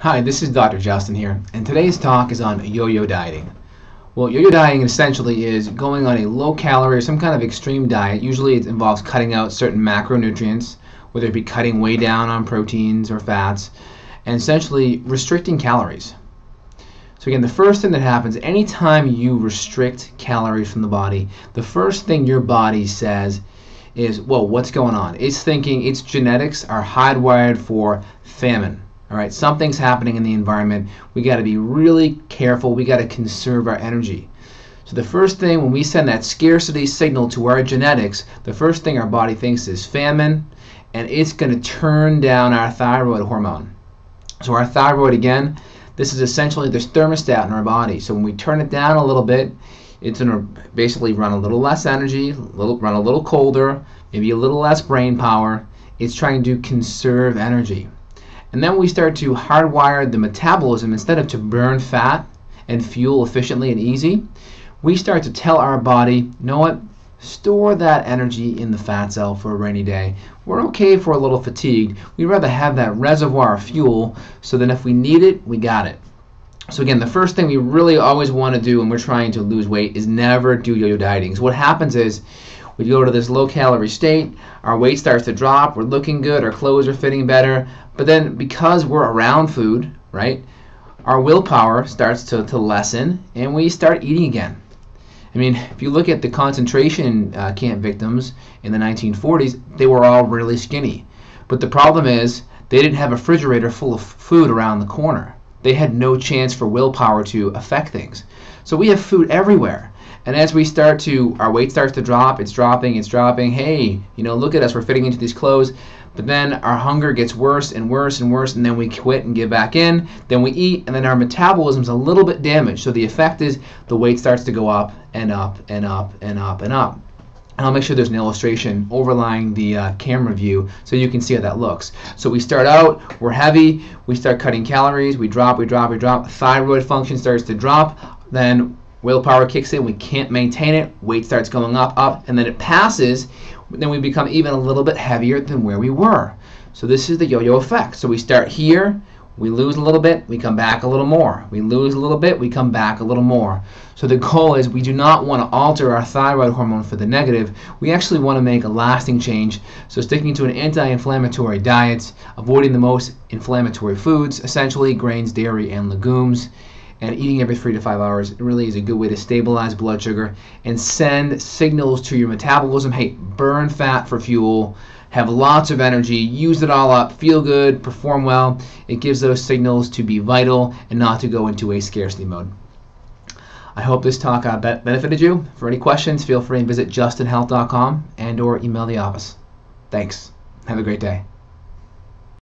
Hi, this is Dr. Justin here, and today's talk is on yo-yo dieting. Well, yo-yo dieting essentially is going on a low-calorie or some kind of extreme diet. Usually it involves cutting out certain macronutrients, whether it be cutting way down on proteins or fats, and essentially restricting calories. So again, the first thing that happens anytime you restrict calories from the body, the first thing your body says is, whoa, what's going on? It's thinking its genetics are hardwired for famine. All right, something's happening in the environment. We got to be really careful. We got to conserve our energy. So the first thing when we send that scarcity signal to our genetics, the first thing our body thinks is famine, and it's going to turn down our thyroid hormone. So our thyroid, again, this is essentially this thermostat in our body. So when we turn it down a little bit, it's going to basically run a little less energy, run a little colder, maybe a little less brain power. It's trying to conserve energy. And then we start to hardwire the metabolism. Instead of to burn fat and fuel efficiently and easy, we start to tell our body, you know what, store that energy in the fat cell for a rainy day. We're okay for a little fatigue. We'd rather have that reservoir of fuel so that if we need it, we got it. So again, the first thing we really always want to do when we're trying to lose weight is never do yo-yo dieting. So what happens is we go to this low-calorie state, our weight starts to drop, we're looking good, our clothes are fitting better, but then because we're around food, right, our willpower starts to lessen and we start eating again. I mean, if you look at the concentration camp victims in the 1940s, they were all really skinny. But the problem is they didn't have a refrigerator full of food around the corner. They had no chance for willpower to affect things. So we have food everywhere. And as we start to, our weight starts to drop, it's dropping, hey, you know, look at us, we're fitting into these clothes. But then our hunger gets worse and worse and worse, and then we quit and give back in. Then we eat, and then our metabolism's a little bit damaged. So the effect is the weight starts to go up and up and up and up and up. And I'll make sure there's an illustration overlying the camera view so you can see how that looks. So we start out, we're heavy, we start cutting calories, we drop, thyroid function starts to drop, then willpower kicks in, we can't maintain it, weight starts going up, and then it passes, then we become even a little bit heavier than where we were. So this is the yo-yo effect. So we start here, we lose a little bit, we come back a little more. We lose a little bit, we come back a little more. So the goal is we do not want to alter our thyroid hormone for the negative. We actually want to make a lasting change. So sticking to an anti-inflammatory diet, avoiding the most inflammatory foods, essentially grains, dairy, and legumes, and eating every 3 to 5 hours really is a good way to stabilize blood sugar and send signals to your metabolism. Hey, burn fat for fuel, have lots of energy, use it all up, feel good, perform well. It gives those signals to be vital and not to go into a scarcity mode. I hope this talk benefited you. For any questions, feel free and visit justinhealth.com and or email the office. Thanks. Have a great day.